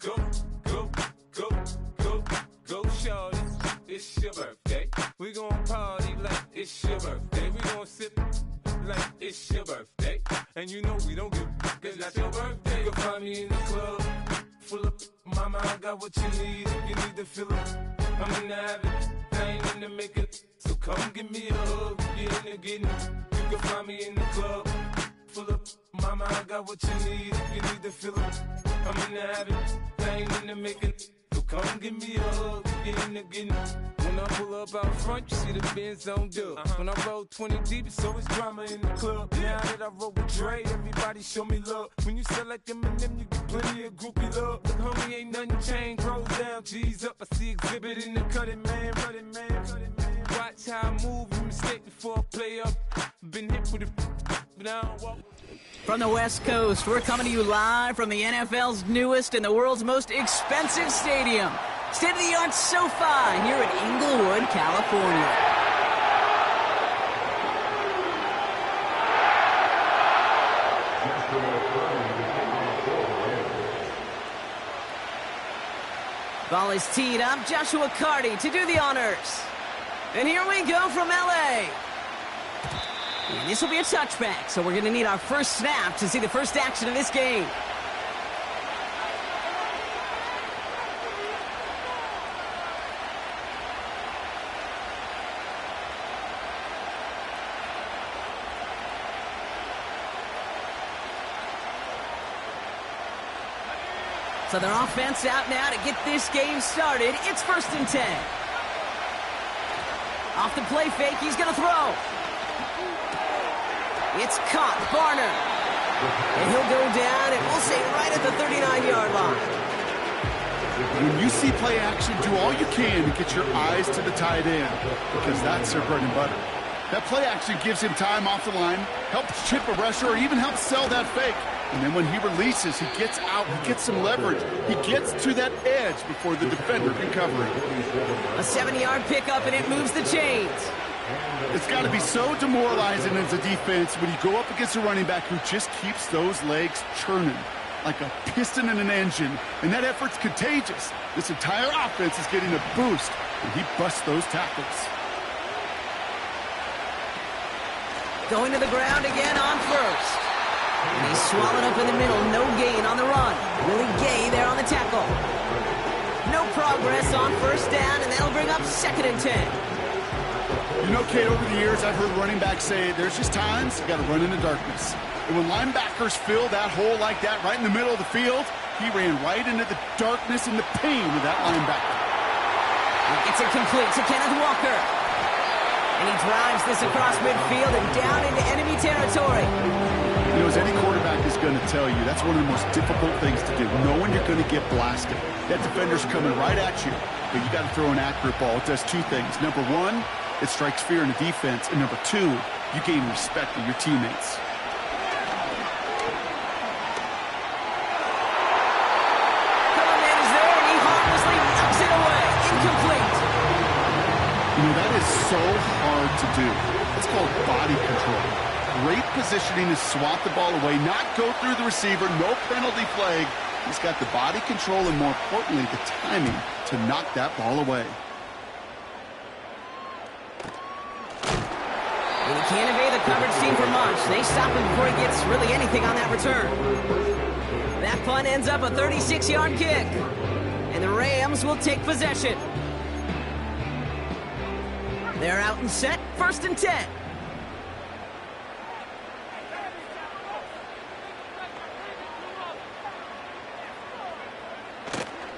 Go, go, go, go, go, shorty. It's your birthday. We gon' party like it's your birthday. We gon' sip like it's your birthday. And you know we don't give cause that's your birthday. You'll find me in the club, full of mama, I got what you need. If you need to fill up, I'm in the habit, I ain't in the making. So come give me a hug, get in the getting. You can find me in the club, full of mama, I got what you need. If you need to fill up, I'm in the habit, I ain't in the making. So come give me a hug, get in the getting. When I pull up out front, you see the Benz on dub. When I roll 20 deep, it's always drama in the club. Now that I roll with Dre, everybody show me love. When you sell like Eminem, you get plenty of groupie love. Look, homie, ain't nothing changed. Rolls down, G's up. I see exhibit in the cutting, man. Cutting, man. Watch how I move, you mistake before I play up. Been hit with it, but I don't walk. From the West Coast, we're coming to you live from the NFL's newest and the world's most expensive stadium. State-of-the-art SoFi here in Inglewood, California. Ball is teed up. Joshua Carty to do the honors. And here we go from LA. And this will be a touchback, so we're going to need our first snap to see the first action of this game. So their offense out now to get this game started. It's 1st and 10. Off the play fake, he's going to throw. It's caught, Barner. And he'll go down, and we'll say right at the 39-yard line. When you see play action, do all you can to get your eyes to the tight end, because that's their bread and butter. That play action gives him time off the line, helps chip a rusher, or even helps sell that fake. And then when he releases, he gets out, he gets some leverage. He gets to that edge before the defender can cover it. A 7-yard pickup, and it moves the chains. It's got to be so demoralizing as a defense when you go up against a running back who just keeps those legs churning like a piston in an engine, and that effort's contagious. This entire offense is getting a boost, and he busts those tackles. Going to the ground again on first. And he's swallowed up in the middle. No gain on the run. Willie Gay there on the tackle. No progress on first down, and that'll bring up 2nd and 10. You know, Kate, over the years, I've heard running backs say there's just times you got to run in the darkness. And when linebackers fill that hole like that right in the middle of the field, he ran right into the darkness and the pain of that linebacker. It's incomplete to Kenneth Walker. And he drives this across midfield and down into enemy territory. You know, as any quarterback is going to tell you, that's one of the most difficult things to do, knowing you're going to get blasted. That defender's coming right at you, but you got to throw an accurate ball. It does two things. Number one, it strikes fear in the defense, and number two, you gain respect of your teammates. Man is there, and he harmlessly knocks it away. Incomplete. You know, that is so hard to do. It's called body control. Great positioning to swat the ball away, not go through the receiver, no penalty flag. He's got the body control and, more importantly, the timing to knock that ball away. And he can't evade the coverage team for much. They stop him before he gets really anything on that return. That punt ends up a 36-yard kick. And the Rams will take possession. They're out and set. 1st and 10.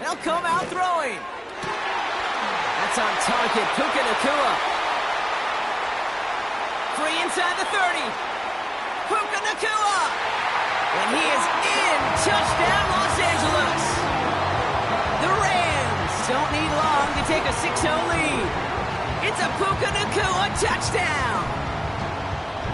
They'll come out throwing. That's on target. Puka Nacua. Free inside the 30. Puka Nacua. And he is in. Touchdown, Los Angeles. The Rams don't need long to take a 6-0 lead. It's a Puka Nacua touchdown.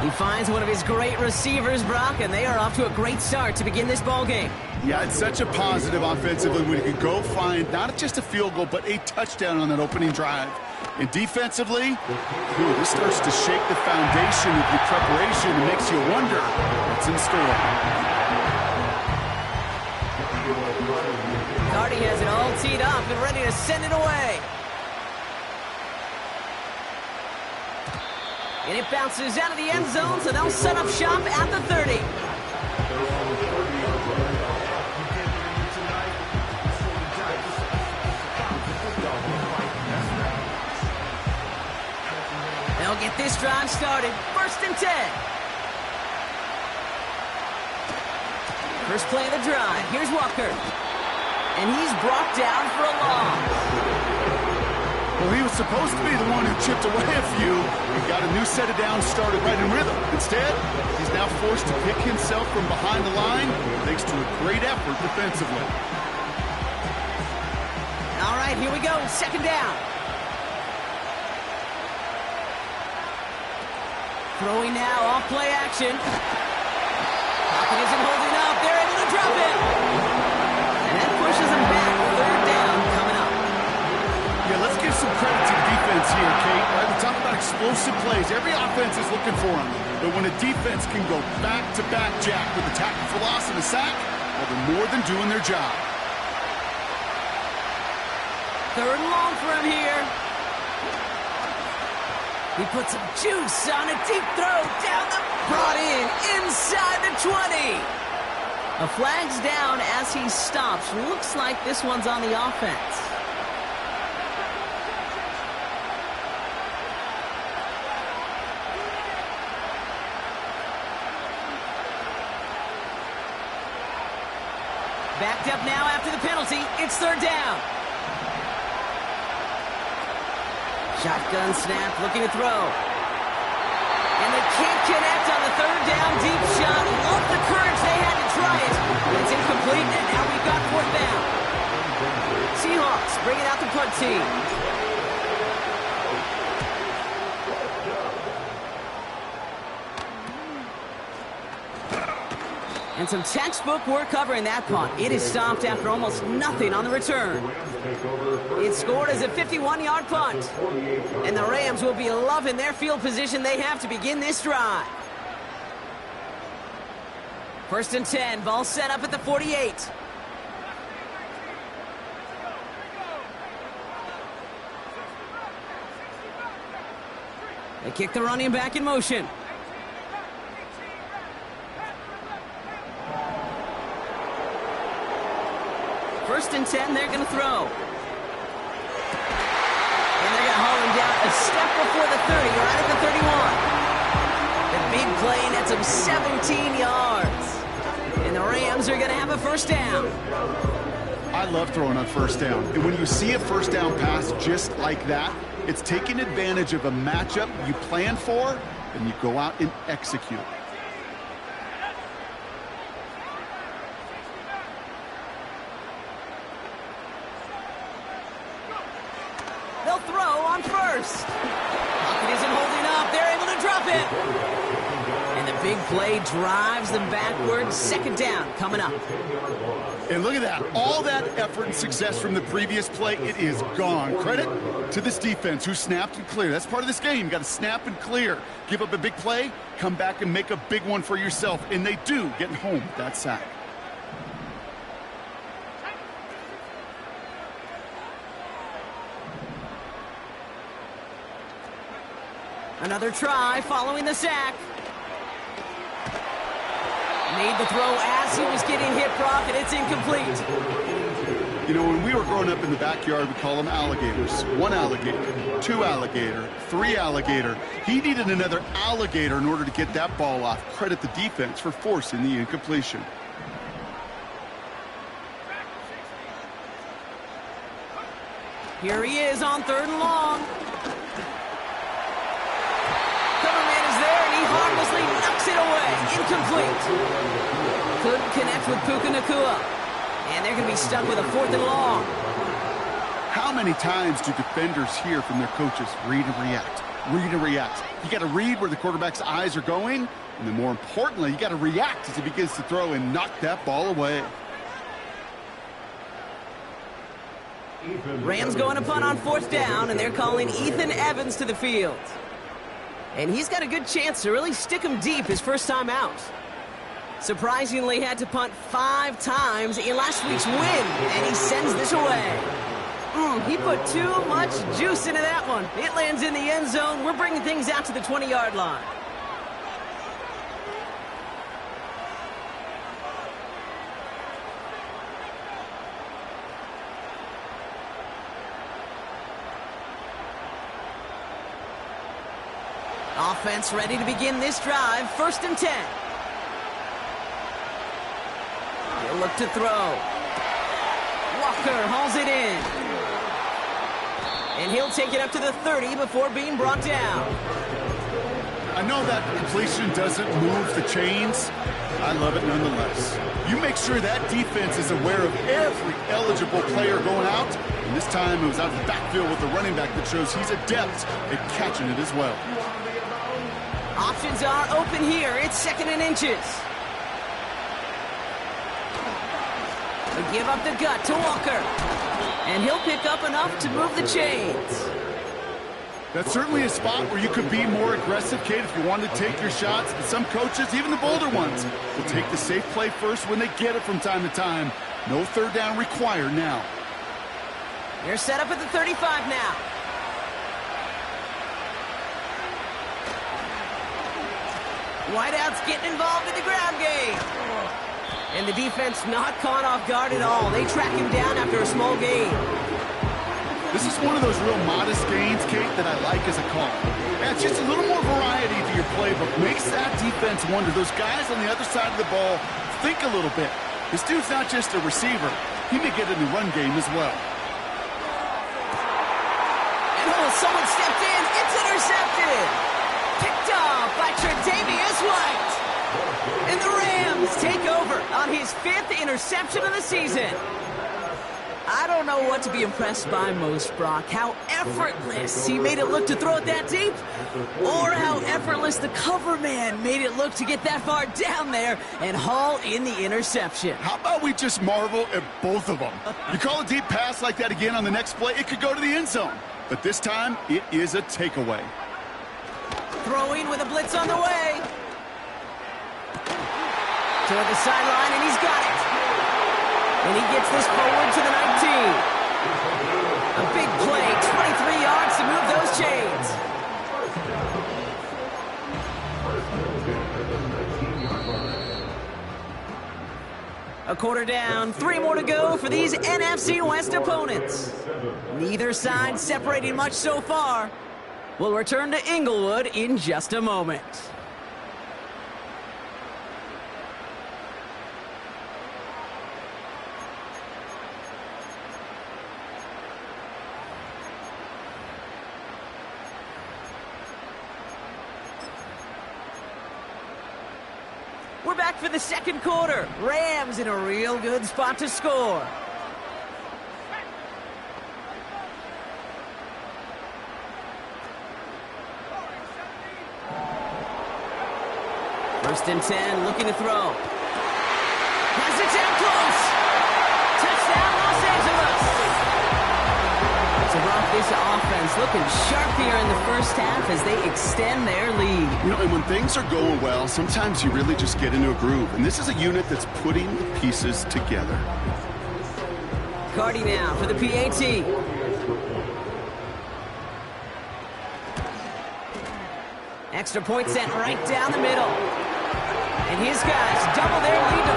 He finds one of his great receivers, Brock, and they are off to a great start to begin this ballgame. Yeah, it's such a positive offensively when you can go find not just a field goal, but a touchdown on that opening drive. And defensively, this starts to shake the foundation of your preparation and makes you wonder what's in store. Carty Purdy has it all teed up and ready to send it away. And it bounces out of the end zone, so they'll set up shop at the 30. They'll get this drive started. 1st and 10. First play of the drive. Here's Walker. And he's brought down for a loss. Well, he was supposed to be the one who chipped away a few. He got a new set of downs started right in rhythm. Instead, he's now forced to pick himself from behind the line thanks to a great effort defensively. All right, here we go. 2nd down. Throwing now off play action. Pocket isn't holding up. They're able to drop it. And that pushes them back. 3rd down coming up. Yeah, let's give some credit to the defense here, Kate. Right, we talk about explosive plays. Every offense is looking for them. But when a defense can go back-to-back, Jack, with a tackle for loss and a sack, well, they're more than doing their job. 3rd and long for him here. He puts some juice on a deep throw down the... Brought in inside the 20. A flag's down as he stops. Looks like this one's on the offense. Backed up now after the penalty. It's 3rd down. Shotgun snap, looking to throw. And they can't connect on the 3rd down deep shot. Love the courage they had to try it. It's incomplete, and now we've got 4th down. Seahawks bringing out the punt team. And some textbook work covering that punt. It is stopped after almost nothing on the return. It's scored as a 51-yard punt. And the Rams will be loving their field position they have to begin this drive. 1st and 10, ball set up at the 48. They kick the running back in motion. First and 10, they're going to throw. And they're going to haul him down a step before the 30, right at the 31. The big play nets him 17 yards. And the Rams are going to have a 1st down. I love throwing on 1st down. And when you see a 1st down pass just like that, it's taking advantage of a matchup you plan for, and you go out and execute. They'll throw on 1st. Pocket isn't holding up. They're able to drop it. And the big play drives them backwards. 2nd down coming up. And look at that. All that effort and success from the previous play, it is gone. Credit to this defense who snapped and cleared. That's part of this game. You got to snap and clear. Give up a big play, come back and make a big one for yourself. And they do, getting home with that sack. Another try following the sack. Made the throw as he was getting hit, Brock, and it's incomplete. You know, when we were growing up in the backyard, we call them alligators. 1 alligator, 2 alligator, 3 alligator. He needed another alligator in order to get that ball off. Credit the defense for forcing the incompletion. Here he is on 3rd and long. Coverman is there, and he harmlessly knocks it away. Incomplete. Couldn't connect with Puka Nacua. And they're going to be stuck with a 4th and long. How many times do defenders hear from their coaches, read and react, read and react? You got to read where the quarterback's eyes are going, and then more importantly, you got to react as he begins to throw and knock that ball away. Rams going to punt on 4th down, and they're calling Ethan Evans to the field. And he's got a good chance to really stick him deep his first time out. Surprisingly had to punt 5 times in last week's win, and he sends this away. He put too much juice into that one. It lands in the end zone. We're bringing things out to the 20-yard line. Offense ready to begin this drive. 1st and 10. He'll look to throw. Walker hauls it in. And he'll take it up to the 30 before being brought down. I know that completion doesn't move the chains. I love it nonetheless. You make sure that defense is aware of every eligible player going out. And this time it was out of the backfield with the running back that shows he's adept at catching it as well. Options are open here. It's 2nd and inches. They give up the gut to Walker. And he'll pick up enough to move the chains. That's certainly a spot where you could be more aggressive, Kate, if you wanted to take your shots. But some coaches, even the bolder ones, will take the safe play first when they get it from time to time. No 3rd down required now. They're set up at the 35 now. Whiteout's getting involved in the ground game. And the defense not caught off guard at all. They track him down after a small gain. This is one of those real modest gains, Kate, that I like as a call. Adds just a little more variety to your playbook. Makes that defense wonder. Those guys on the other side of the ball think a little bit. This dude's not just a receiver. He may get in the run game as well. And someone stepped in. It's intercepted. Picked off by Tre'Davious White. And the Rams take over on his 5th interception of the season. I don't know what to be impressed by most, Brock. How effortless he made it look to throw it that deep, or how effortless the cover man made it look to get that far down there and haul in the interception. How about we just marvel at both of them? You call a deep pass like that again on the next play, it could go to the end zone. But this time, it is a takeaway. Throwing with a blitz on the way. Toward the sideline, and he's got it. And he gets this forward to the 19. A big play, 23 yards to move those chains. A quarter down, 3 more to go for these NFC West opponents. Neither side separating much so far. We'll return to Inglewood in just a moment. We're back for the 2nd quarter. Rams in a real good spot to score. First and 10, looking to throw. Has it down close. Touchdown, Los Angeles. So, Brock, this offense looking sharp here in the first half as they extend their lead. You know, and when things are going well, sometimes you really just get into a groove. And this is a unit that's putting the pieces together. Cardi now for the PAT. Extra point sent right down the middle. And his guys double their lead to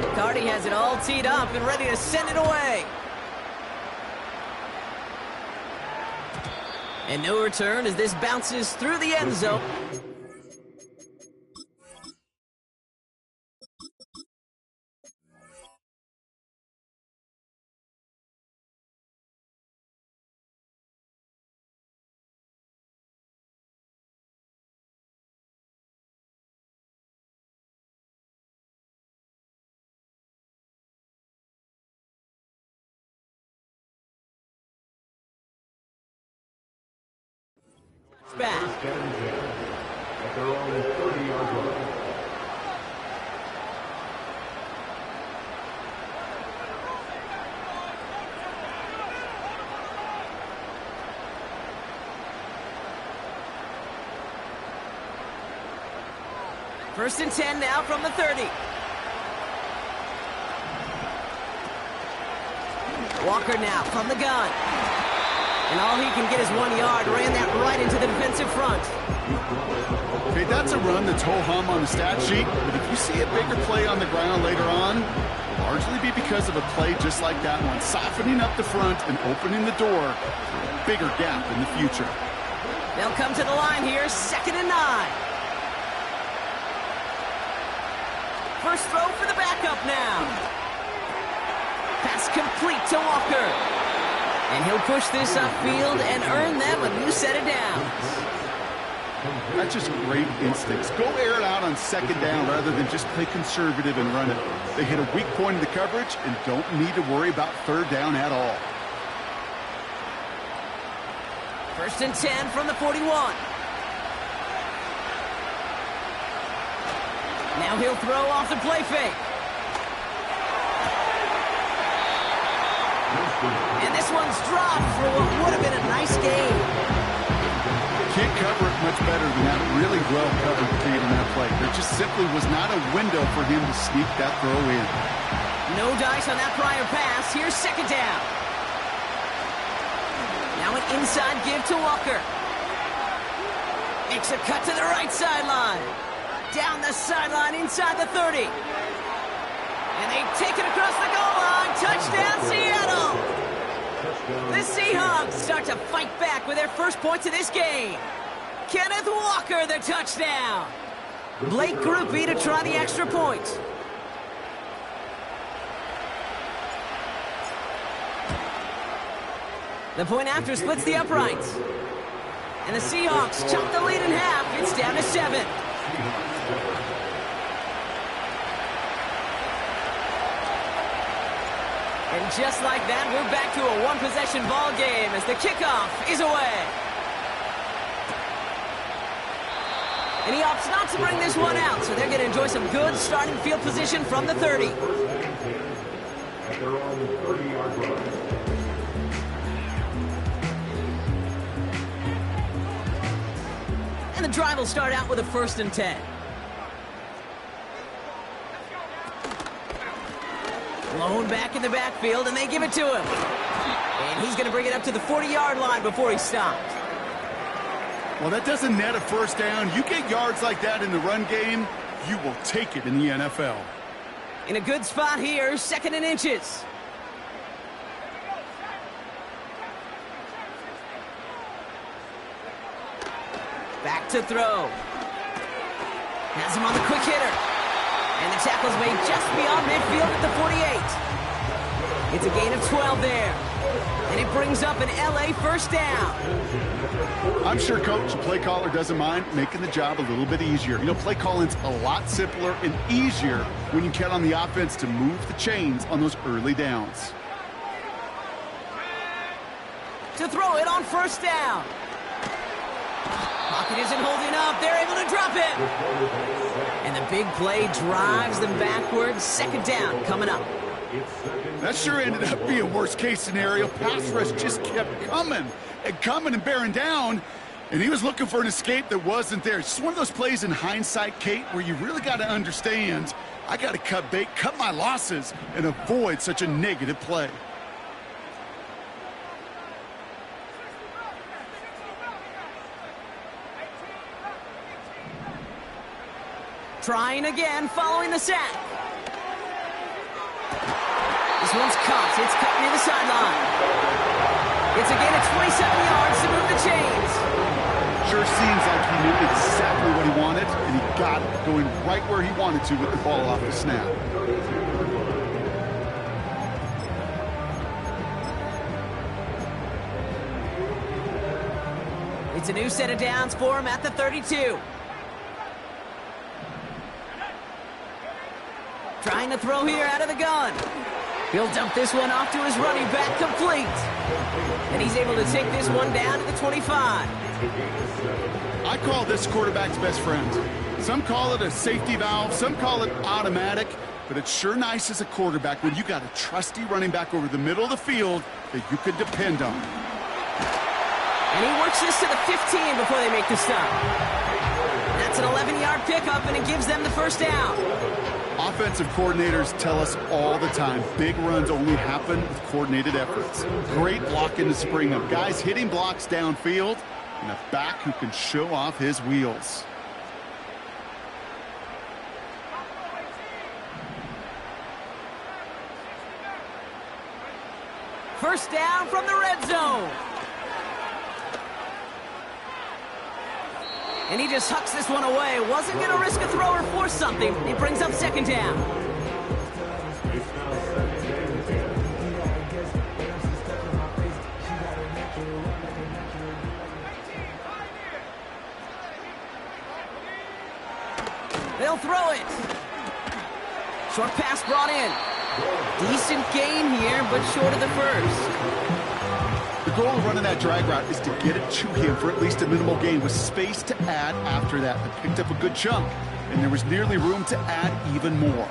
14. Cardi has it all teed up and ready to send it away. And no return as this bounces through the end zone. Back. At their own 30-yard line. First and 10 now from the 30. Walker now from the gun. And all he can get is 1 yard. Ran that right into the defensive front. Okay, that's a run that's ho-hum on the stat sheet, but if you see a bigger play on the ground later on, it'll largely be because of a play just like that one, softening up the front and opening the door for a bigger gap in the future. They'll come to the line here, 2nd and 9. First throw for the backup now. Pass complete to Walker. And he'll push this upfield and earn them a new set of downs. That's just great instincts. Go air it out on 2nd down rather than just play conservative and run it. They hit a weak point in the coverage and don't need to worry about 3rd down at all. First and 10 from the 41. Now he'll throw off the play fake. And this one's dropped for what would have been a nice game. Can't cover it much better than that. Really well covered kid in that play. There just simply was not a window for him to sneak that throw in. No dice on that prior pass. Here's 2nd down. Now an inside give to Walker. Makes a cut to the right sideline. Down the sideline inside the 30. And they take it across the goal line. Touchdown, Seattle! The Seahawks start to fight back with their first points of this game. Kenneth Walker, the touchdown. Blake Grupe to try the extra point. The point after splits the uprights. And the Seahawks chop the lead in half. It's down to 7. And just like that, we're back to a one-possession ball game as the kickoff is away. And he opts not to bring this one out, so they're going to enjoy some good starting field position from the 30. At their own 30-yard line. And the drive will start out with a 1st and 10. Blown back in the backfield, and they give it to him. And he's going to bring it up to the 40-yard line before he stopped. Well, that doesn't net a 1st down. You get yards like that in the run game, you will take it in the NFL. In a good spot here, 2nd and inches. Back to throw. Has him on the quick hitter. And the tackle's made just beyond midfield at the 48. It's a gain of 12 there. And it brings up an LA 1st down. I'm sure coach, the play caller doesn't mind making the job a little bit easier. You know, play calling's a lot simpler and easier when you count on the offense to move the chains on those early downs. To throw it on 1st down. Pocket isn't holding up. They're able to drop it. And the big play drives them backwards. 2nd down coming up. That sure ended up being worst-case scenario. Pass rush just kept coming and bearing down, and he was looking for an escape that wasn't there. It's just one of those plays in hindsight, Kate, where you really got to understand, I got to cut bait, cut my losses, and avoid such a negative play. Trying again, following the sack. This one's caught. It's cut near the sideline. It's a gain of 27 yards to move the chains. Sure seems like he knew exactly what he wanted, and he got it, going right where he wanted to with the ball off the snap. It's a new set of downs for him at the 32. Trying to throw here out of the gun. He'll dump this one off to his running back, complete. And he's able to take this one down to the 25. I call this quarterback's best friend. Some call it a safety valve, some call it automatic, but it's sure nice as a quarterback when you got a trusty running back over the middle of the field that you can depend on. And he works this to the 15 before they make the stop. That That's an 11-yard pickup, and it gives them the first down. Offensive coordinators tell us all the time, big runs only happen with coordinated efforts. Great block in the spring of guys hitting blocks downfield, and a back who can show off his wheels. First down from the red zone. And he just hucks this one away. Wasn't going to risk a throw or force something. It brings up second down. They'll throw it. Short pass brought in. Decent gain here, but short of the first. The goal of running that drag route is to get it to him for at least a minimal gain with space to add after that. They picked up a good chunk, and there was nearly room to add even more.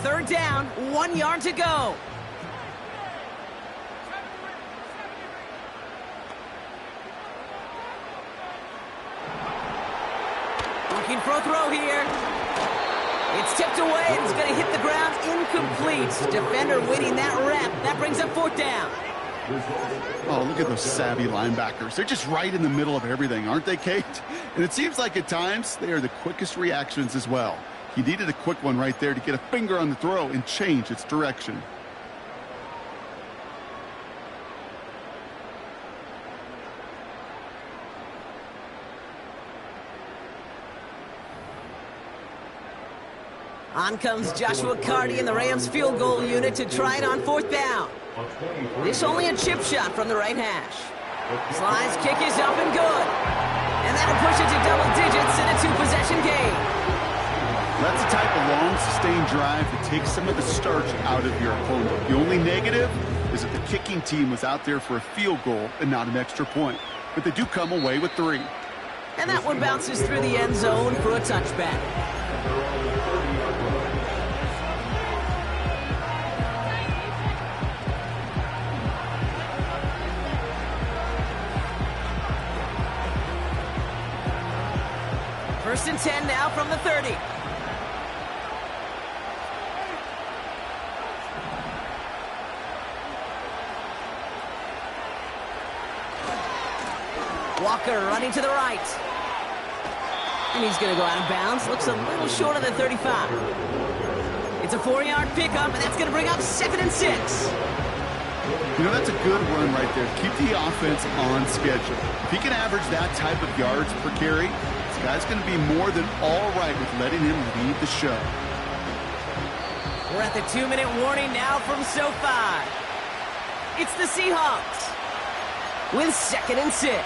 Third down, 1 yard to go. Looking for a throw here. It's tipped away and it's going to hit the ground incomplete. Defender winning that rep. That brings up fourth down. Oh, look at those savvy linebackers. They're just right in the middle of everything, aren't they, Kate? And it seems like at times they are the quickest reactions as well. He needed a quick one right there to get a finger on the throw and change its direction. On comes Joshua Carty and the Rams field goal unit to try it on fourth down. This only a chip shot from the right hash. Slide's kick is up and good. And that'll push it to double digits in a two-possession game. That's the type of long, sustained drive that takes some of the starch out of your opponent. The only negative is that the kicking team was out there for a field goal and not an extra point. But they do come away with 3. And that one bounces through the end zone for a touchback. First and 10 now from the 30. Walker running to the right. And he's going to go out of bounds. Looks a little short of the 35. It's a 4-yard pickup, and that's going to bring up second and 6. You know, that's a good run right there. Keep the offense on schedule. If he can average that type of yards per carry, this guy's going to be more than all right with letting him lead the show. We're at the 2-minute warning now from SoFi. It's the Seahawks with second and 6.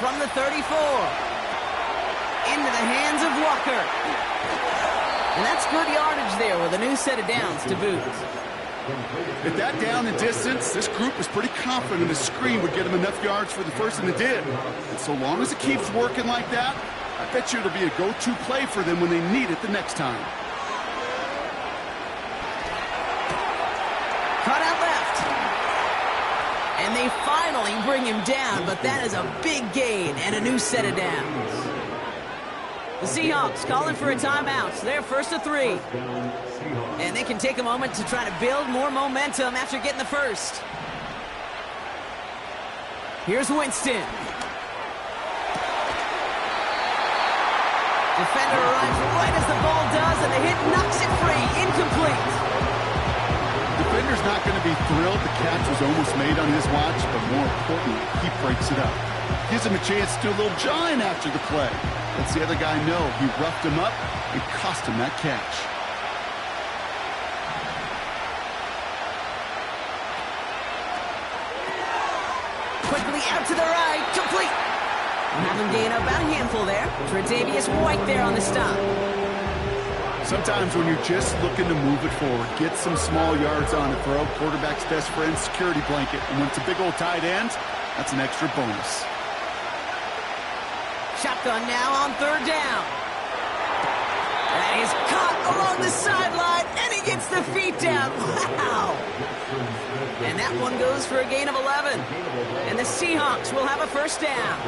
From the 34, into the hands of Walker. And that's good yardage there with a new set of downs to boot. At that down and distance, this group was pretty confident the screen would get him enough yards for the first, and it did. And so long as it keeps working like that, I bet you it'll be a go-to play for them when they need it the next time. Cut out left. And they finally bring him down, but that is a big gain and a new set of downs. The Seahawks calling for a timeout. They're first to 3. And they can take a moment to try to build more momentum after getting the first. Here's Winston. Defender arrives right as the ball does, and the hit knocks it free. Incomplete. Defender's not going to be thrilled the catch was almost made on his watch, but more importantly, he breaks it up. Gives him a chance to do a little jawing after the play. Lets the other guy know he roughed him up and cost him that catch. Quickly out to the right, complete. And have him gain about a handful there. Tre'Davious White there on the stop. Sometimes when you're just looking to move it forward, get some small yards on a throw, quarterback's best friend, security blanket. And when it's a big old tight end, that's an extra bonus. Shotgun now on third down. That is caught along the sideline, and he gets the feet down. Wow! And that one goes for a gain of 11. And the Seahawks will have a first down.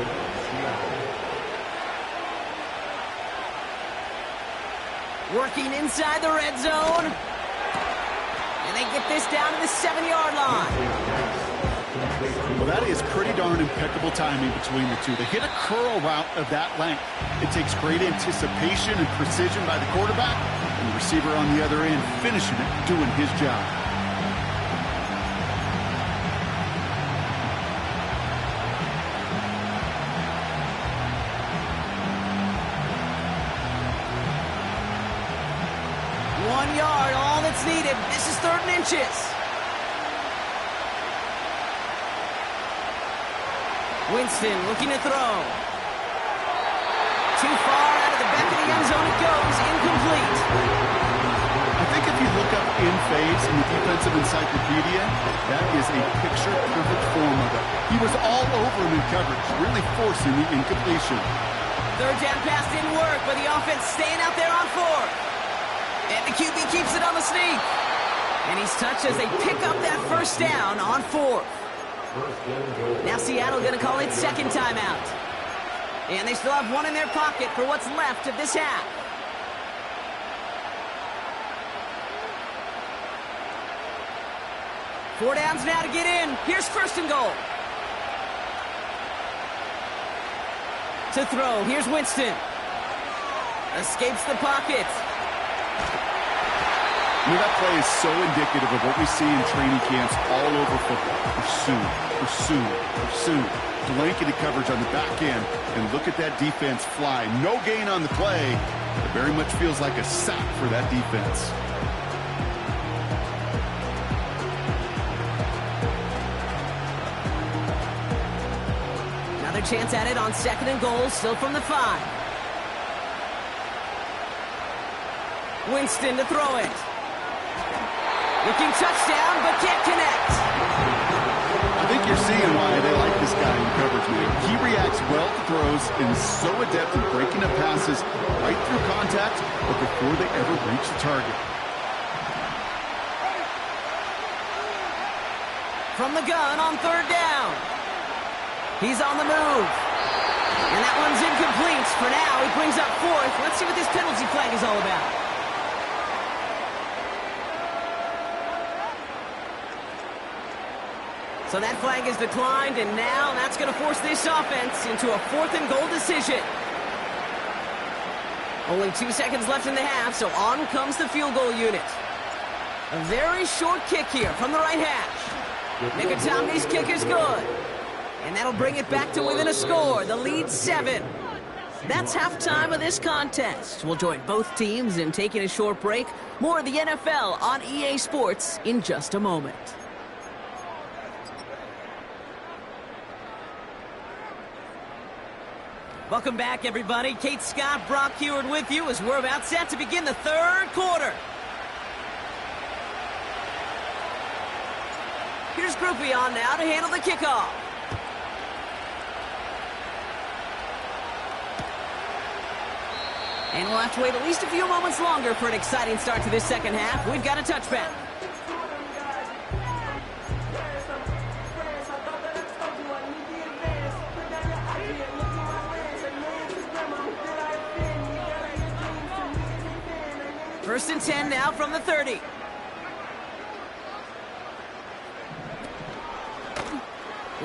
Working inside the red zone. And they get this down to the 7-yard line. Well, that is pretty darn impeccable timing between the two. They hit a curl route of that length. It takes great anticipation and precision by the quarterback, and the receiver on the other end finishing it, doing his job. Yard, all that's needed. This is 3rd and inches. Winston looking to throw. Too far out of the back of the end zone it goes. Incomplete. I think if you look up in phase in the defensive encyclopedia, that is a picture-perfect form of it. He was all over him in coverage, really forcing the incompletion. 3rd down pass didn't work, but the offense staying out there on 4th. And the QB keeps it on the sneak. And he's touched as they pick up that first down on 4th. Now Seattle going to call it 2nd timeout. And they still have one in their pocket for what's left of this half. Four downs now to get in. Here's 1st and goal. To throw. Here's Winston. Escapes the pocket. That play is so indicative of what we see in training camps all over football. Pursue. Blanketed coverage on the back end. And look at that defense fly. No gain on the play. It very much feels like a sack for that defense. Another chance at it on 2nd and goal, still from the 5. Winston to throw it. Looking touchdown, but can't connect. I think you're seeing why they like this guy in coverage, man. He reacts well to throws and is so adept at breaking up passes right through contact, but before they ever reach the target. From the gun on 3rd down. He's on the move. And that one's incomplete. For now, he brings up 4th. Let's see what this penalty flag is all about. So that flag is declined, and now that's going to force this offense into a 4th and goal decision. Only 2 seconds left in the half, so on comes the field goal unit. A very short kick here from the right hash. Nicotomi's kick is good. And that'll bring it back to within a score. The lead 7. That's halftime of this contest. We'll join both teams in taking a short break. More of the NFL on EA Sports in just a moment. Welcome back, everybody. Kate Scott, Brock Huard with you as we're about set to begin the 3rd quarter. Here's Groupie on now to handle the kickoff. And we'll have to wait at least a few moments longer for an exciting start to this 2nd half. We've got a touchback. First and 10 now from the 30.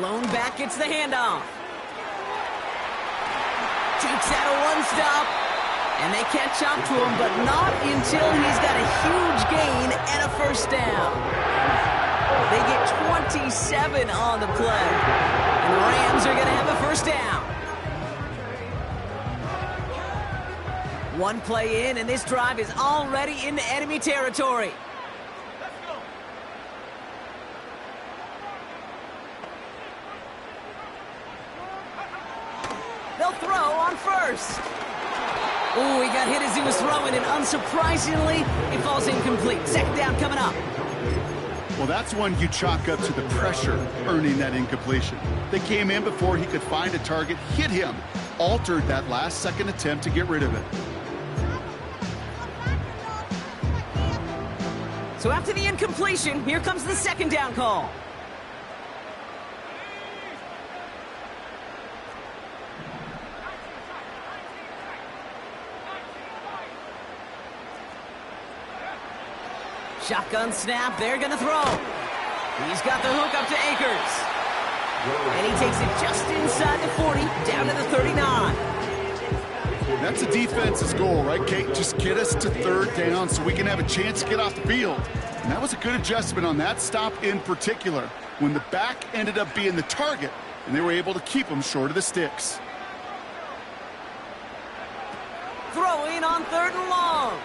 Lone back gets the handoff. Takes out a one-stop. And they catch up to him, but not until he's got a huge gain and a first down. They get 27 on the play. And the Rams are going to have a first down. One play in, and this drive is already into enemy territory. They'll throw on first. Oh, he got hit as he was throwing, and unsurprisingly, it falls incomplete. Second down coming up. Well, that's one you chalk up to the pressure earning that incompletion. They came in before he could find a target, hit him, altered that last-second attempt to get rid of it. So after the incompletion, here comes the second down call. Shotgun snap, they're going to throw. He's got the hook up to Akers. And he takes it just inside the 40, down to the 39. That's a defense's goal, right, Kate? Just get us to third down so we can have a chance to get off the field. And that was a good adjustment on that stop in particular, when the back ended up being the target, and they were able to keep him short of the sticks. Throwing on third and long.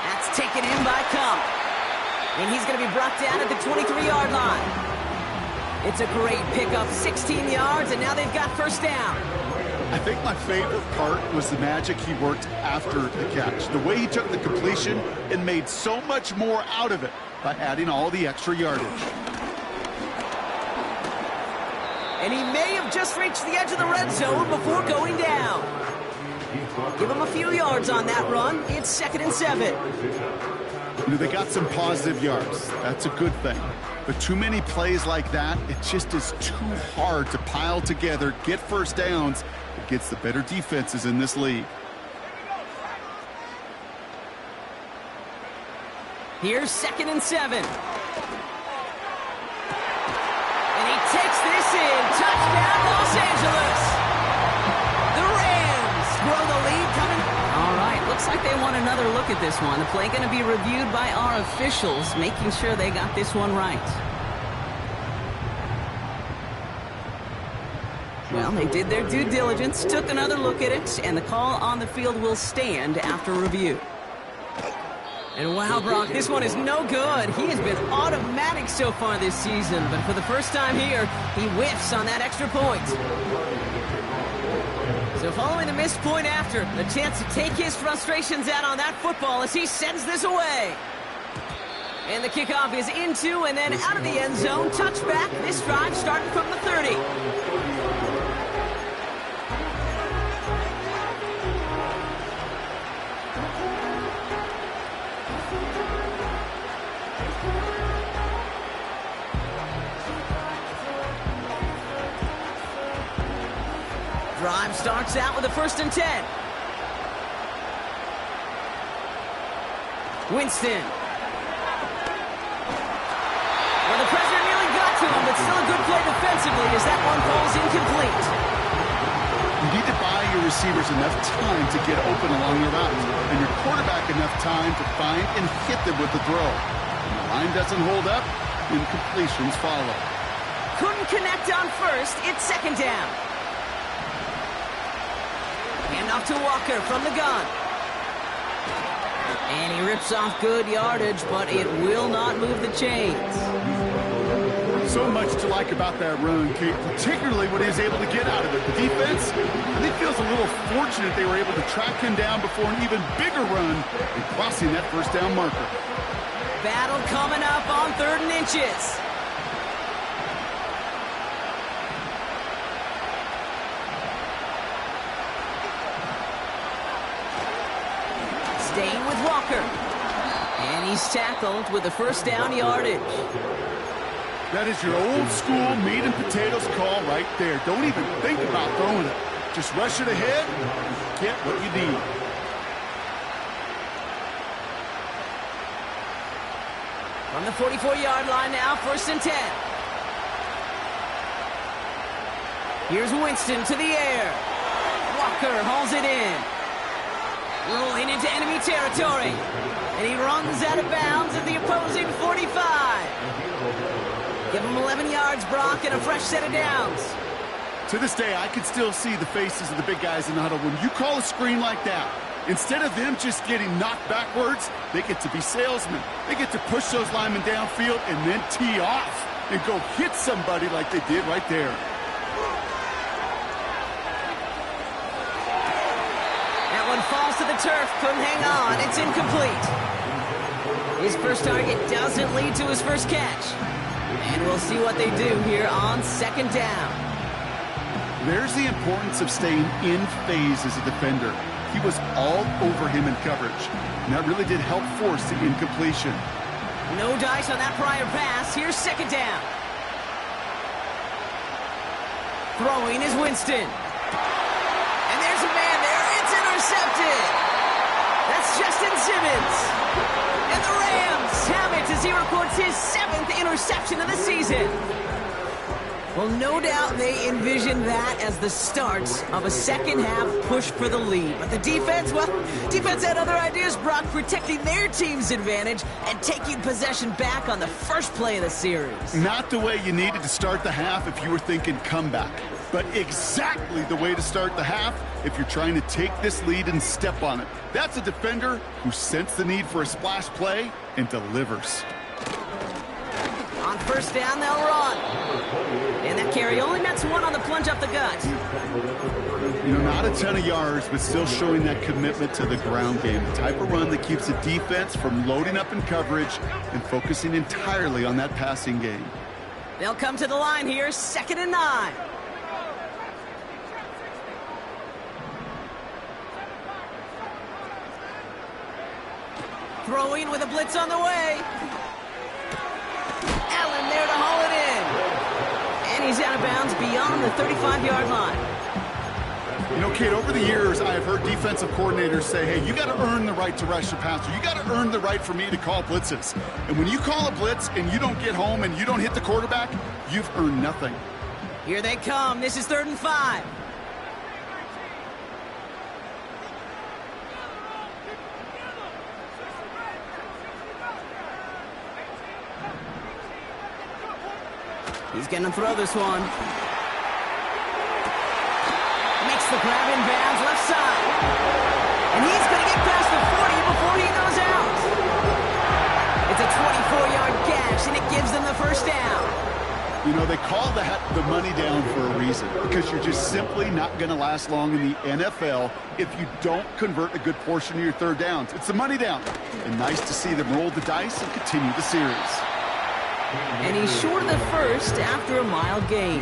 That's taken in by Kupp. And he's going to be brought down at the 23-yard line. It's a great pickup, 16 yards, and now they've got first down. I think my favorite part was the magic he worked after the catch. The way he took the completion and made so much more out of it by adding all the extra yardage. And he may have just reached the edge of the red zone before going down. Give him a few yards on that run. It's 2nd and 7. You know, they got some positive yards. That's a good thing. But too many plays like that, it just is too hard to pile together, get first downs against the better defenses in this league. Here's 2nd and 7. And he takes this in. Touchdown, Los Angeles. The Rams grow the lead coming. All right, looks like they want another look at this one. The play going to be reviewed by our officials, making sure they got this one right. Well, they did their due diligence, took another look at it, and the call on the field will stand after review. And wow, Brock, this one is no good. He has been automatic so far this season, but for the first time here, he whiffs on that extra point. So following the missed point after, a chance to take his frustrations out on that football as he sends this away. And the kickoff is into and then out of the end zone. Touchback, this drive starting from the 30. Drive starts out with a 1st and 10. Winston. Well, the pressure nearly got to him, but still a good play defensively as that one falls incomplete. You need to buy your receivers enough time to get open along the route, and your quarterback enough time to find and hit them with the throw. When the line doesn't hold up, incompletions follow. Couldn't connect on first. It's 2nd down. Handoff to Walker from the gun. And he rips off good yardage, but it will not move the chains. So much to like about that run, Kate, particularly what he was able to get out of it. The defense, I think, feels a little fortunate they were able to track him down before an even bigger run and crossing that first down marker. Battle coming up on 3rd and inches. Staying with Walker. And he's tackled with the first down yardage. That is your old school meat and potatoes call right there. Don't even think about throwing it. Just rush it ahead and get what you need. From the 44-yard line now, 1st and 10. Here's Winston to the air. Walker hauls it in. Rolling into enemy territory. And he runs out of bounds at the opposing 45. Give him 11 yards, Brock, and a fresh set of downs. To this day, I can still see the faces of the big guys in the huddle. When you call a screen like that, instead of them just getting knocked backwards, they get to be salesmen. They get to push those linemen downfield and then tee off and go hit somebody like they did right there. one falls to the turf. Couldn't hang on. It's incomplete. His first target doesn't lead to his first catch. And we'll see what they do here on second down. There's the importance of staying in phase as a defender. He was all over him in coverage, and that really did help force the incompletion. No dice on that prior pass. Here's second down. Throwing is Winston. And there's a man there. It's intercepted. That's Justin Simmons. And the Rams have it as he records his 7th interception of the season. Well, no doubt they envisioned that as the start of a second-half push for the lead. But the defense, well, defense had other ideas, Brock, protecting their team's advantage and taking possession back on the first play of the series. Not the way you needed to start the half if you were thinking comeback, but exactly the way to start the half if you're trying to take this lead and step on it. That's a defender who sensed the need for a splash play and delivers. On first down, they'll run. And that carry only nets one on the plunge up the gut. You know, not a ton of yards, but still showing that commitment to the ground game. The type of run that keeps the defense from loading up in coverage and focusing entirely on that passing game. They'll come to the line here, 2nd and 9. Throwing with a blitz on the way. Allen there to haul it in. And he's out of bounds beyond the 35-yard line. You know, Kate, over the years, I have heard defensive coordinators say, hey, you got to earn the right to rush the passer. You got to earn the right for me to call blitzes. And when you call a blitz and you don't get home and you don't hit the quarterback, you've earned nothing. Here they come. This is 3rd and 5. He's going to throw this one. Makes the grab in bounds, left side. And he's going to get past the 40 before he goes out. It's a 24-yard gash, and it gives them the first down. You know, they call that the money down for a reason, because you're just simply not going to last long in the NFL if you don't convert a good portion of your third downs. It's the money down. And nice to see them roll the dice and continue the series. And he's short of the first after a mile gain.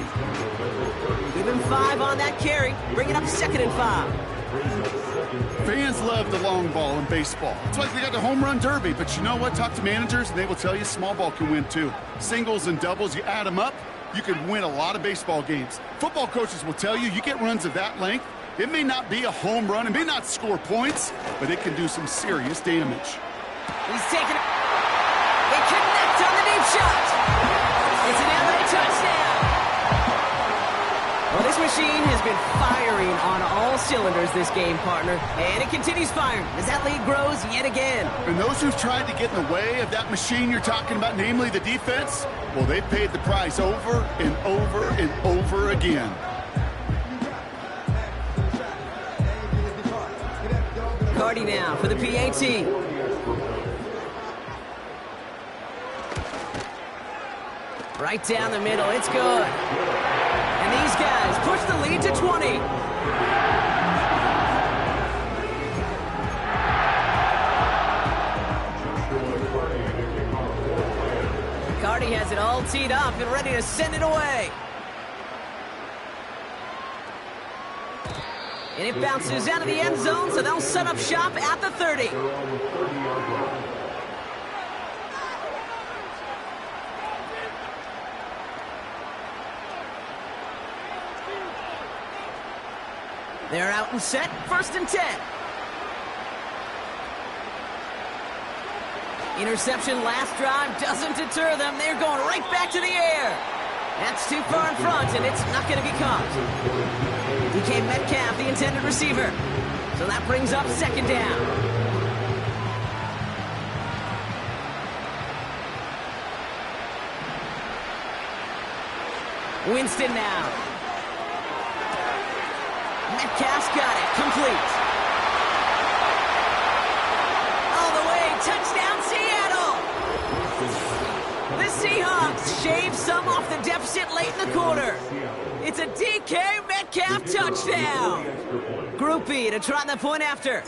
Give him 5 on that carry. Bring it up 2nd and 5. Fans love the long ball in baseball. It's like they got the home run derby, but you know what? Talk to managers and they will tell you small ball can win too. Singles and doubles, you add them up, you can win a lot of baseball games. Football coaches will tell you get runs of that length. It may not be a home run, it may not score points, but it can do some serious damage. He's taking it. They connect on the deep shot. It's an LA touchdown. Well, this machine has been firing on all cylinders this game, partner. And it continues firing as that lead grows yet again. And those who've tried to get in the way of that machine you're talking about, namely the defense, well, they've paid the price over and over and over again. Cardi now for the PAT. Right down the middle, it's good. And these guys push the lead to 20. Cardi has it all teed up and ready to send it away. And it bounces out of the end zone, so they'll set up shop at the 30. They're out and set, 1st and 10. Interception last drive doesn't deter them. They're going right back to the air. That's too far in front, and it's not going to be caught. DK Metcalf, the intended receiver. So that brings up 2nd down. Winston now. Metcalf's got it. Complete. All the way. Touchdown, Seattle. The Seahawks shave some off the depth deficit late in the quarter. It's a DK Metcalf touchdown. Groupie to try the point after.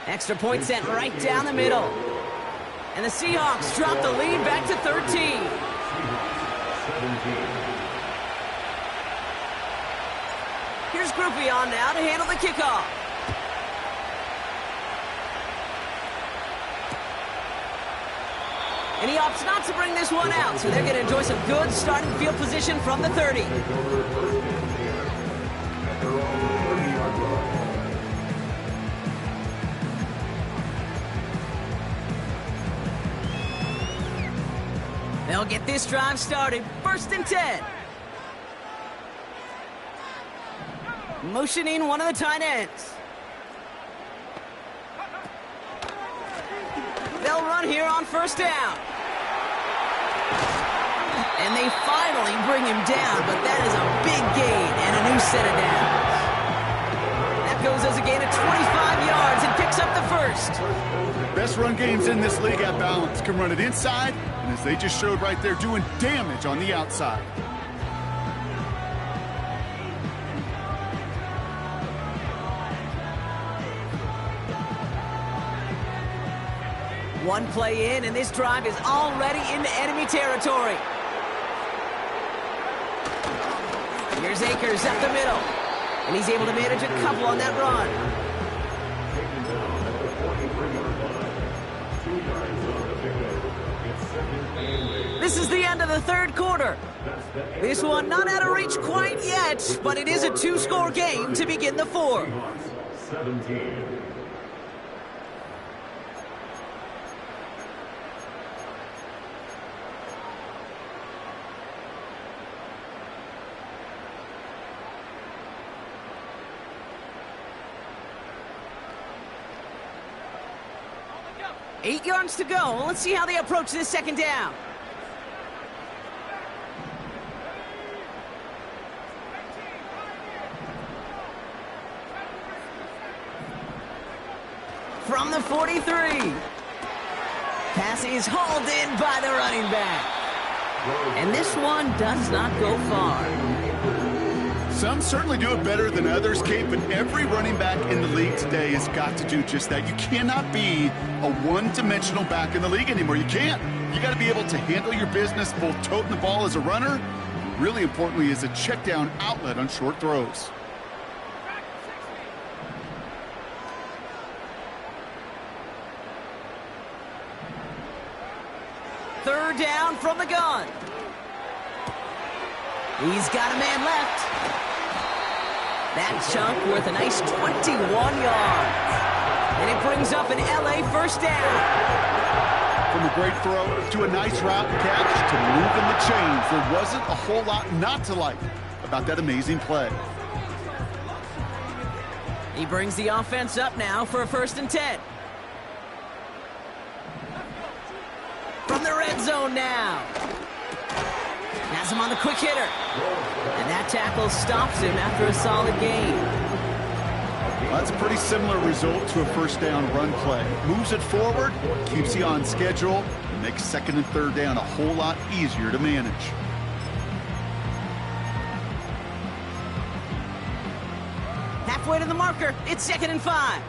Extra point sent right down the middle. And the Seahawks drop the lead back to 13. Here's Groupie on now to handle the kickoff. And he opts not to bring this one out, so they're going to enjoy some good starting field position from the 30. They'll get this drive started. 1st and 10. Motioning one of the tight ends. They'll run here on 1st down. And they finally bring him down, but that is a big gain and a new set of downs. That goes as a gain of 25 yards and picks up the 1st. Best run games in this league at balance. Can run it inside, and as they just showed right there, doing damage on the outside. One play in, and this drive is already into enemy territory. Here's Akers up the middle, and he's able to manage a couple on that run. This is the end of the 3rd quarter. This one not out of reach quite yet, but it is a 2-score game to begin the 4th. 17. Eight yards to go. Let's see how they approach this 2nd down. From the 43. Pass is hauled in by the running back. And this one does not go far. Some certainly do it better than others, Kate, but every running back in the league today has got to do just that. You cannot be a one-dimensional back in the league anymore. You can't. You got to be able to handle your business, both toting the ball as a runner, really importantly as a check-down outlet on short throws. Third down from the gun. He's got a man left. That chunk worth a nice 21 yards. And it brings up an LA 1st down. From a great throw to a nice route catch to moving the chains, there wasn't a whole lot not to like about that amazing play. He brings the offense up now for a 1st and 10. From the red zone now. Has him on the quick hitter. And that tackle stops him after a solid gain. Well, that's a pretty similar result to a 1st down run play. Moves it forward, keeps you on schedule, and makes 2nd and 3rd down a whole lot easier to manage. Halfway to the marker, it's 2nd and 5.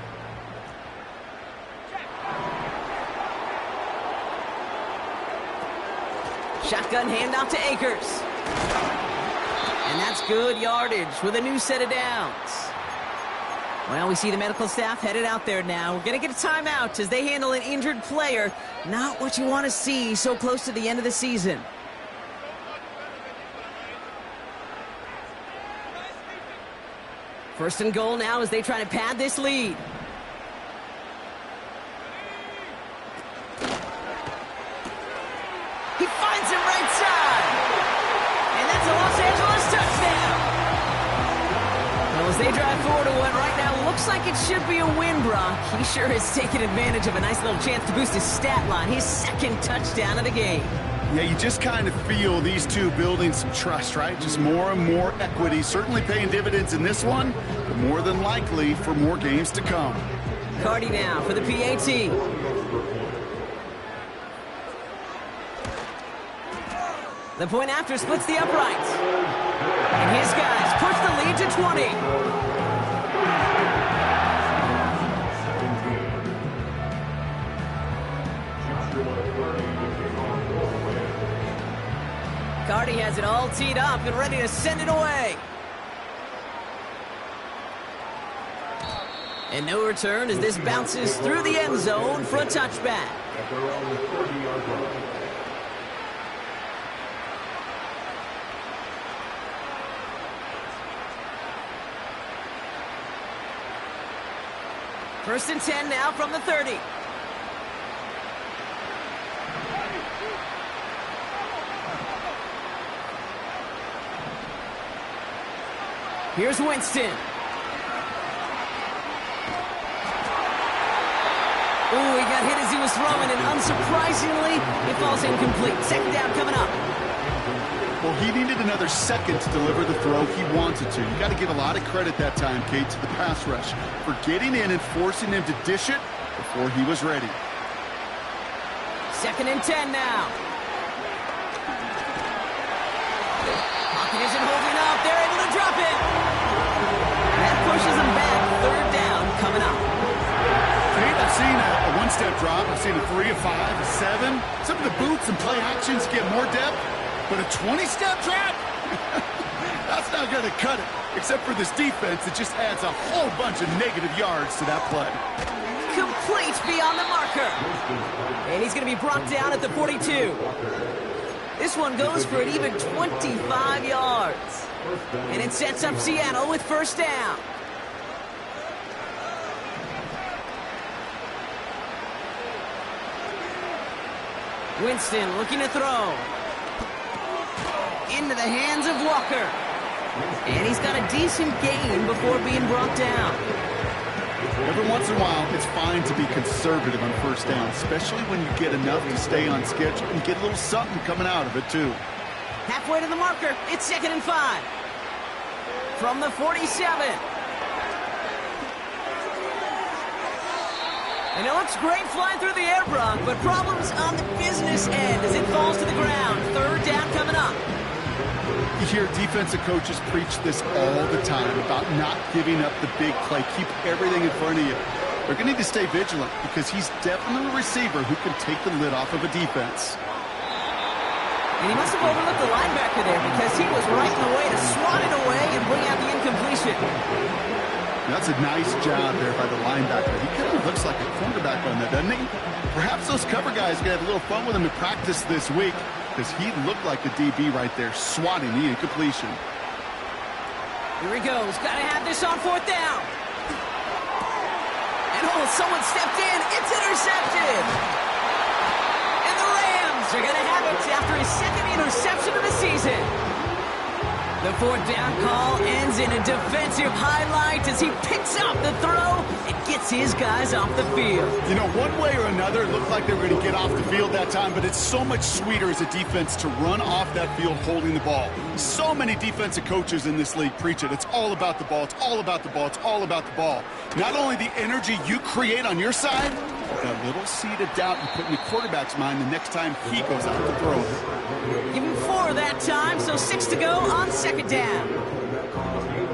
Shotgun handoff to Akers. And that's good yardage with a new set of downs. Well, we see the medical staff headed out there now. We're going to get a timeout as they handle an injured player. Not what you want to see so close to the end of the season. First and goal now as they try to pad this lead. He finds him right side. And that's a Los Angeles touchdown. Well, as they drive forward to one right now, looks like it should be a win, Brock. He sure has taken advantage of a nice little chance to boost his stat line. His 2nd touchdown of the game. Yeah, you just kind of feel these two building some trust, right? Just more and more equity. Certainly paying dividends in this one, but more than likely for more games to come. Cardi now for the PAT. The point after splits the uprights. And his guys push the lead to 20. Cardi has it all teed up and ready to send it away. And no return as this bounces through the end zone for a touchback. At their own 30-yard line. First and 10 now from the 30. Here's Winston. Ooh, he got hit as he was throwing, and unsurprisingly, it falls incomplete. Second down coming up. Well, he needed another second to deliver the throw he wanted to. You got to give a lot of credit that time, Kate, to the pass rush for getting in and forcing him to dish it before he was ready. Second and 10 now. Hawkins isn't holding up. They're able to drop it. That pushes them back. Third down coming up. Kate, I've seen a one-step drop. I've seen a 3, a 5, a 7. Some of the boots and play actions get more depth. But a 20-step drop? That's not going to cut it. Except for this defense that just adds a whole bunch of negative yards to that play. Complete beyond the marker. And he's going to be brought down at the 42. This one goes for an even 25 yards. And it sets up Seattle with first down. Winston looking to throw. Into the hands of Walker. And he's got a decent gain before being brought down. Every once in a while, it's fine to be conservative on first down, especially when you get enough to stay on schedule and get a little something coming out of it, too. Halfway to the marker, it's 2nd and 5. From the 47. And it looks great flying through the air, Brock, but problems on the business end as it falls to the ground. Third down coming up. You hear defensive coaches preach this all the time about not giving up the big play. Keep everything in front of you. They're going to need to stay vigilant because he's definitely a receiver who can take the lid off of a defense. And he must have overlooked the linebacker there because he was right in the way to swat it away and bring out the incompletion. That's a nice job there by the linebacker. He kind of looks like a quarterback on that, doesn't he? Perhaps those cover guys are going to have a little fun with him in practice this week because he looked like a DB right there, swatting the incompletion. Here he goes. Got to have this on fourth down. And oh, someone stepped in. It's intercepted. And the Rams are going to have it after his second interception of the season. The fourth down call ends in a defensive highlight as he picks up the throw and gets his guys off the field. You know, one way or another, it looked like they were going to get off the field that time, but it's so much sweeter as a defense to run off that field holding the ball. So many defensive coaches in this league preach it. It's all about the ball. It's all about the ball. It's all about the ball. Not only the energy you create on your side, but that little seed of doubt you put in the quarterback's mind the next time he goes out to throw it. Give him 4 that time, so 6 to go on second down.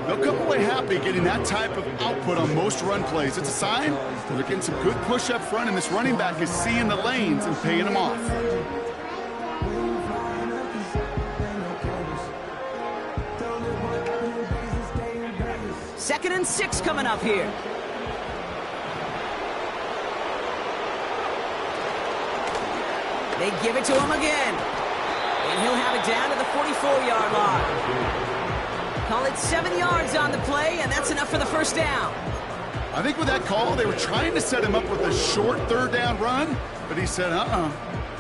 They'll come away happy getting that type of output on most run plays. It's a sign they're getting some good push up front, and this running back is seeing the lanes and paying them off. Second and 6 coming up here. They give it to him again. And he'll have it down to the 44-yard line. Call it 7 yards on the play, and that's enough for the first down. I think with that call, they were trying to set him up with a short third down run, but he said,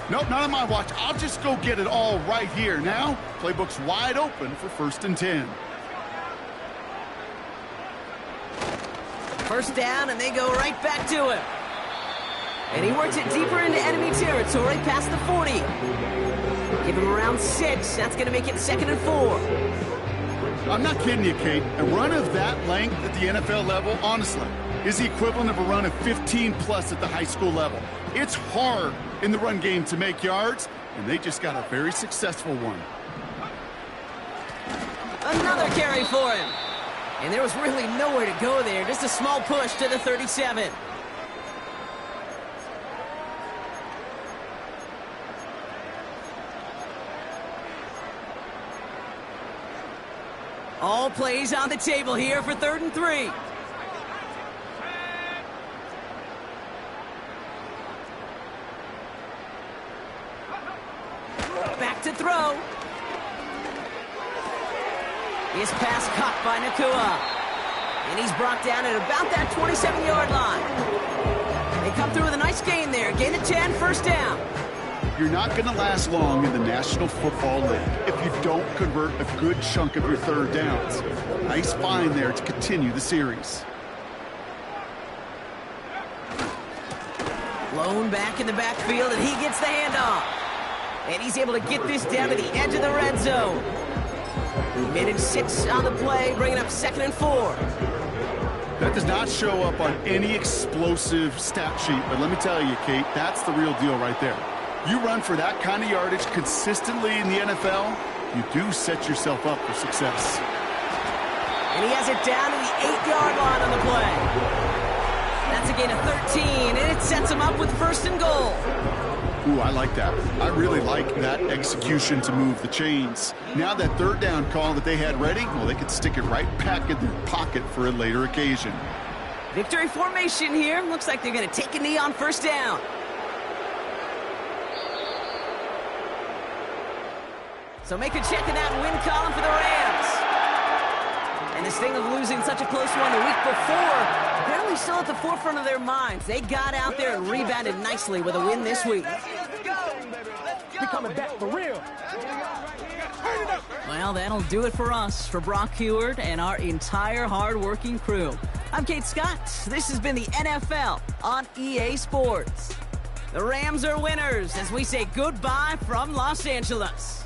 nope, not on my watch. I'll just go get it all right here. Now, playbook's wide open for 1st and 10. First down, and they go right back to him. And he works it deeper into enemy territory past the 40. Give him around 6. That's going to make it 2nd and 4. I'm not kidding you, Kate. A run of that length at the NFL level, honestly, is the equivalent of a run of 15-plus at the high school level. It's hard in the run game to make yards, and they just got a very successful one. Another carry for him. And there was really nowhere to go there. Just a small push to the 37. All plays on the table here for 3rd and 3. Back to throw. His pass caught by Nacua. And he's brought down at about that 27-yard line. They come through with a nice gain there. Gain of 10, first down. You're not going to last long in the National Football League if you don't convert a good chunk of your third downs. Nice find there to continue the series. Blown back in the backfield, and he gets the handoff. And he's able to get this down to the edge of the red zone. Minute 6 on the play, bringing up 2nd and 4. That does not show up on any explosive stat sheet, but let me tell you, Kate, that's the real deal right there. You run for that kind of yardage consistently in the NFL, you do set yourself up for success. And he has it down to the 8-yard line on the play. That's a gain of 13, and it sets him up with 1st and goal. Ooh, I like that. I really like that execution to move the chains. Now that 3rd down call that they had ready, well, they could stick it right back in their pocket for a later occasion. Victory formation here. Looks like they're going to take a knee on 1st down. So make a check in that win column for the Rams. And this thing of losing such a close one the week before, apparently still at the forefront of their minds. They got out there and rebounded nicely with a win this week. We're coming back for real. Well, that'll do it for us, for Brock Huard and our entire hard-working crew. I'm Kate Scott. This has been the NFL on EA Sports. The Rams are winners as we say goodbye from Los Angeles.